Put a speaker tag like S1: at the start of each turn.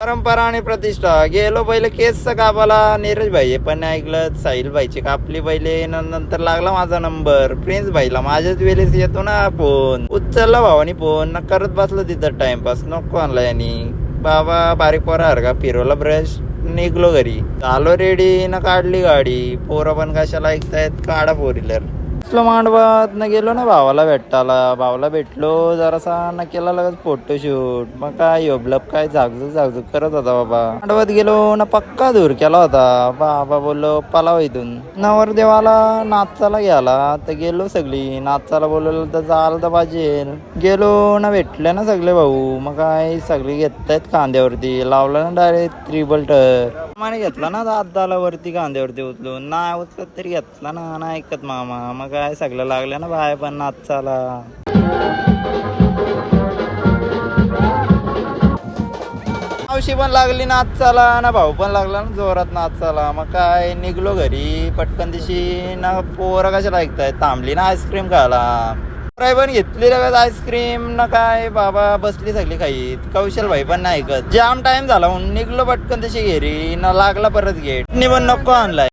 S1: परंपरा आणि प्रतिष्ठा. गेलो पहिले केसचा कापाला नीरज भाई, पण ऐकलं साहिल भाईची कापली पहिले. नंतर लागला माझा नंबर प्रिन्स भाईला. माझ्याच वेळेस येतो ना फोन, उचलला भावानी फोन न करत बसलो तिथं टाइमपास. नको आणला यांनी. बाबा बारीक पोरा का फिरवला ब्रश, निघलो घरी. आलो रेडी न काढली गाडी. पोरं पण कशाला ऐकतायत, काढा फोर व्हीलर. मांडवात न गेलो ना भावाला भेटायला. भावाला भेटलो जरासा न केला लगेच फोटोशूट. मग काय योबलब काय झागझूक करत होता बाबा. मांडवात गेलो न पक्का दूर केला होता. बाबा बोललो पलाव इथून. नवरदेवाला नाचायला घ्याला तर गेलो सगळी. नाचायला बोलवलं तर जायला तर पाहिजे. गेलो ना भेटले ना सगळे भाऊ. मग काय सगळे घेतायत कांद्यावरती. लावलं ना डायरेक्ट ट्रिबल टर. माने घेतला ना दादाला वरती कांद्यावरती उचलून. नाही उचलत तरी घेतला ना. नाही ऐकत मामा. मग काय सगळं लागलं ना बाय पण नाचायला. मावशी पण लागली नाचायला ना, भाऊ पण लागला ना जोरात नाचायला. मग काय निघलो घरी पटकन दिशी ना. पोरं कशाला ऐकतायत, थांबली ना आईस्क्रीम खायला. पण घेतली लगेच आईस्क्रीम ना. काय बाबा बसली सगळी खाईत. कौशल भाई पण नाही ऐकत. जाम टाइम झाला म्हणून निघलो पटकन तशी घरी ना. लागला परत गेट. पण नको आणलाय.